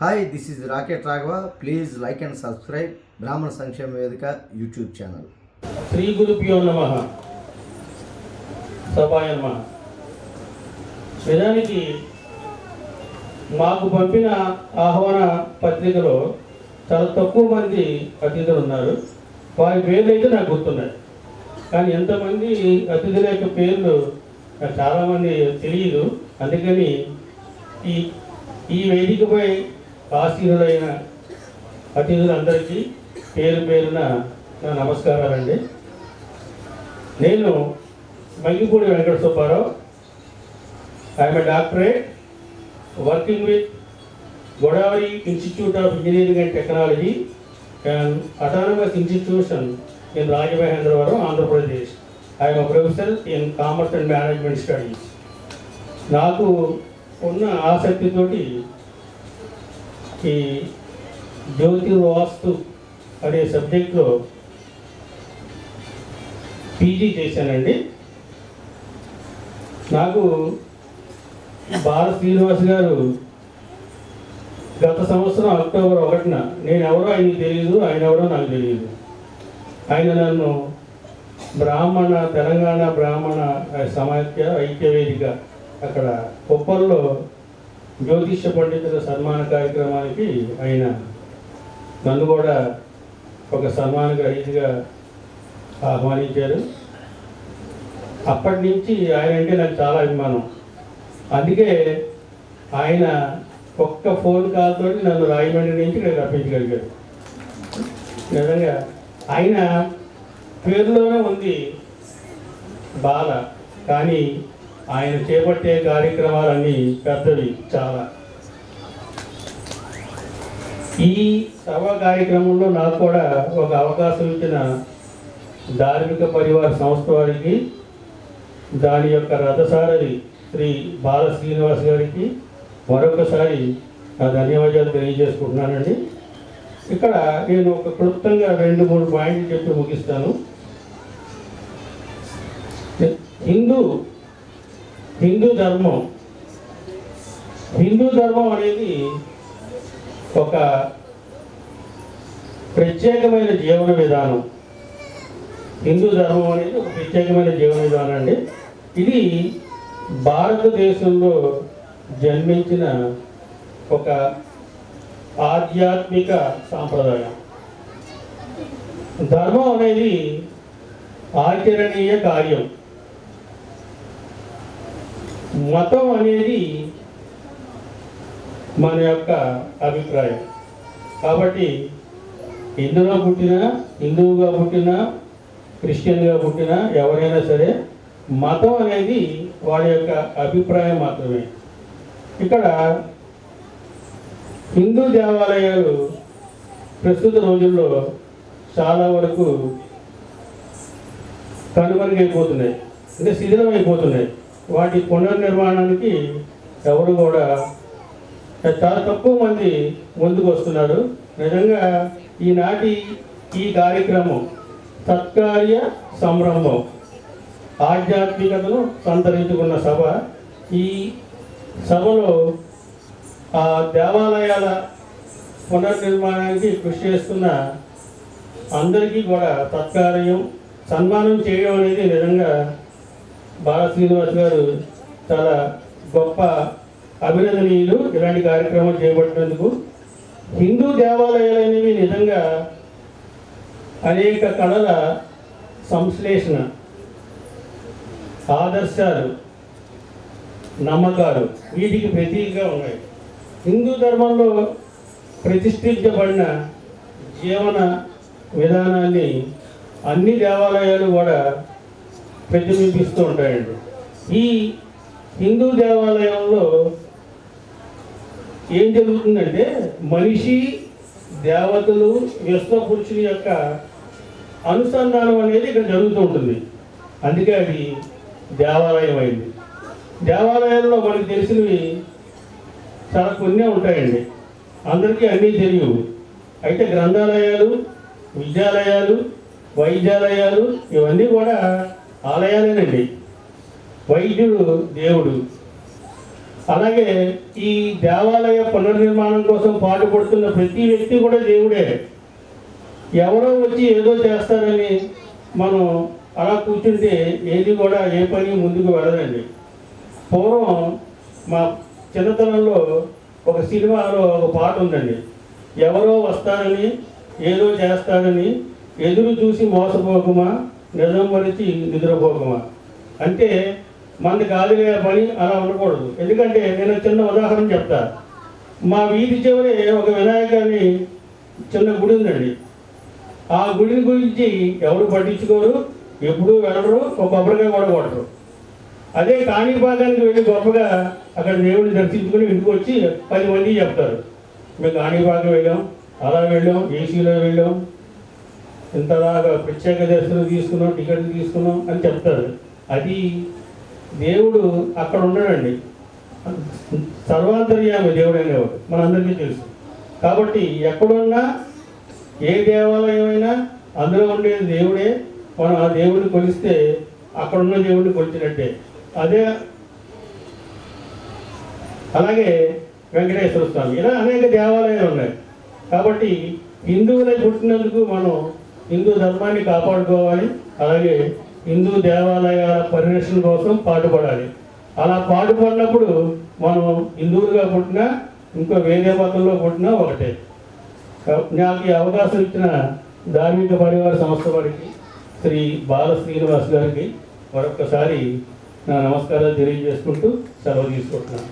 Hi, this is rocket Raghava. Please like and subscribe బ్రాహ్మణ సంక్షేమ వేదిక యూట్యూబ్ ఛానల్. శ్రీ గురుభ్యో నమః. సభాయ నమః. నిజానికి మాకు పంపిన ఆహ్వాన పత్రికలో చాలా తక్కువ మంది అతిథులు ఉన్నారు. వారి పేర్లు అయితే నాకు గుర్తున్నాయి, కానీ ఎంతమంది అతిథుల యొక్క పేర్లు నాకు చాలామంది తెలియదు. అందుకని ఈ వేదికపై ఆశీనులైన అతిథులందరికీ పేరు పేరున నా నమస్కారాలండి. నేను Mangipudi Venkata Subbarao. I'm a doctorate working with Godavari institute of engineering and technology and autonomous institution in Rajamahendravaram, Andhra Pradesh. I'm a professor in commerce and management studies. నాకు ఉన్న ఆసక్తితోటి ఈ జ్యోతిర్వాస్తు అనే సబ్జెక్ట్లో పీజీ చేశానండి. నాకు బాల శ్రీనివాస్ గారు గత సంవత్సరం అక్టోబర్ 1న, నేను ఎవరో ఆయనకి తెలియదు, ఆయన ఎవరో నాకు తెలియదు, ఆయన నన్ను తెలంగాణ బ్రాహ్మణ సమాఖ్య ఐక్యవేదిక అక్కడ కొప్పల్లో జ్యోతిష్య పండితుల సన్మాన కార్యక్రమానికి ఆయన నన్ను కూడా ఒక సన్మాన గ్రహీతగా ఆహ్వానించారు. అప్పటి నుంచి ఆయన అంటే నాకు చాలా అభిమానం. అందుకే ఆయన ఒక్క ఫోన్ కాల్తో నన్ను రాయమండ్రి నుంచి ఇక్కడ రప్పించగలిగాడు. నిజంగా ఆయన పేరులోనే ఉంది బాల, కానీ ఆయన చేపట్టే కార్యక్రమాలన్నీ పెద్దవి చాలా. ఈ సభ కార్యక్రమంలో నాకు కూడా ఒక అవకాశం ఇచ్చిన ధార్మిక పరివార సంస్థ వారికి, దాని యొక్క రథసారథి శ్రీ బాల శ్రీనివాస్ గారికి మరొకసారి నా ధన్యవాదాలు తెలియజేసుకుంటున్నానండి. ఇక్కడ నేను ఒక క్లుప్తంగా 2-3 పాయింట్లు చెప్పి ముగిస్తాను. హిందూ ధర్మం అనేది ఒక ప్రత్యేకమైన జీవన విధానం. హిందూ ధర్మం అనేది ఒక ప్రత్యేకమైన జీవన విధానం అండి. ఇది భారతదేశంలో జన్మించిన ఒక ఆధ్యాత్మిక సాంప్రదాయం. ధర్మం అనేది ఆచరణీయ కార్యం. మతం అనేది మన యొక్క అభిప్రాయం. కాబట్టి హిందువుగా పుట్టినా క్రిస్టియన్గా పుట్టినా ఎవరైనా సరే మతం అనేది వాడి యొక్క అభిప్రాయం మాత్రమే. ఇక్కడ హిందూ దేవాలయాలు ప్రస్తుత రోజుల్లో చాలా వరకు కనుమరుగైపోతున్నాయి, అంటే శిథిలమైపోతున్నాయి. వాటి పునర్నిర్మాణానికి ఎవరు కూడా చాలా తక్కువ మంది ముందుకు వస్తున్నారు. నిజంగా ఈనాటి ఈ కార్యక్రమం సత్కార్య సంరంభం, ఆధ్యాత్మికతను సంతరించుకున్న సభ. ఈ సభలో ఆ దేవాలయాల పునర్నిర్మాణానికి కృషి చేస్తున్న అందరికీ కూడా సత్కార్యం, సన్మానం చేయడం అనేది నిజంగా బాల శ్రీనివాస్ గారు చాలా గొప్ప అభినందనీయులు. ఇలాంటి కార్యక్రమం చేపట్టినందుకు హిందూ దేవాలయాలు అనేవి నిజంగా అనేక కళల సంశ్లేషణ, ఆదర్శాలు, నమ్మకాలు వీటికి ప్రతీకగా ఉన్నాయి. హిందూ ధర్మంలో ప్రతిష్ఠించబడిన జీవన విధానాన్ని అన్ని దేవాలయాలు కూడా ప్రతిబింబిస్తూ ఉంటాయండి. ఈ హిందూ దేవాలయంలో ఏం జరుగుతుందంటే మనిషి, దేవతలు, విశ్వపురుషుని యొక్క అనుసంధానం అనేది ఇక్కడ జరుగుతూ ఉంటుంది. అందుకే అది దేవాలయం అయింది. దేవాలయాల్లో మనకు తెలిసినవి చాలా కొన్నే ఉంటాయండి, అందరికీ అన్నీ తెలియవు. అయితే గ్రంథాలయాలు, విద్యాలయాలు, వైద్యాలయాలు ఇవన్నీ కూడా ఆలయాలేనండి. వైద్యుడు దేవుడు, అలాగే ఈ దేవాలయ పునర్నిర్మాణం కోసం పాటుపడుతున్న ప్రతి వ్యక్తి కూడా దేవుడే. ఎవరో వచ్చి ఏదో చేస్తారని మనం అలా కూర్చుంటే ఏది కూడా ఏ పని ముందుకు వెళ్ళదండి. పూర్వం మా చిన్నతనంలో ఒక సినిమాలో ఒక పాట ఉందండి, ఎవరో వస్తారని ఏదో చేస్తారని ఎదురు చూసి మోసపోకుమా, నిజం మరిచి నిద్రపోకుమా. అంటే మనది కాదులే పని అలా ఉండకూడదు. ఎందుకంటే నేను చిన్న ఉదాహరణ చెప్తా. మా వీధి చివరి ఒక వినాయకుని చిన్న గుడి ఉందండి. ఆ గుడిని గురించి ఎవరు పట్టించుకోరు, ఎప్పుడూ వెళ్ళరు, ఒక కొబ్బరికాయ కూడా కొట్టరు. అదే కాణిపాకానికి వెళ్ళి గొప్పగా అక్కడ దేవుడిని దర్శించుకుని ఇంటికి వచ్చి 10 మంది చెప్తారు, మేము కాణిపాకం వెళ్ళాం, అలా వెళ్ళాం, ఏసీలో వెళ్ళాం, ఇంతలాగా ప్రత్యేక దర్శనం తీసుకున్నాం, టికెట్లు తీసుకున్నాం అని చెప్తారు. అది దేవుడు అక్కడ ఉన్నాడండి. సర్వాంతర్యామి దేవుడు అనేవాడు మనందరికీ తెలుసు. కాబట్టి ఎక్కడున్నా ఏ దేవాలయం అయినా అందులో ఉండేది దేవుడే. మనం ఆ దేవుడిని కొలిస్తే అక్కడున్న దేవుడిని కొలిచినట్టే. అలాగే వెంకటేశ్వర స్వామి, ఇలా అనేక దేవాలయాలు ఉన్నాయి. కాబట్టి హిందువులై పుట్టినందుకు మనం హిందూ ధర్మాన్ని కాపాడుకోవాలి. అలాగే హిందూ దేవాలయాల పరిరక్షణ కోసం పాటుపడాలి. అలా పాటుపడినప్పుడు మనం హిందువులుగా పుట్టినా ఇంకో వేరే మతంలో పుట్టినా ఒకటే. నాకు ఈ అవకాశం ఇచ్చిన ధార్మిక పరివార సంస్థ వారికి, శ్రీ బాల శ్రీనివాస్ గారికి మరొక్కసారి నా నమస్కారాలు తెలియజేసుకుంటూ సెలవు తీసుకుంటున్నాను.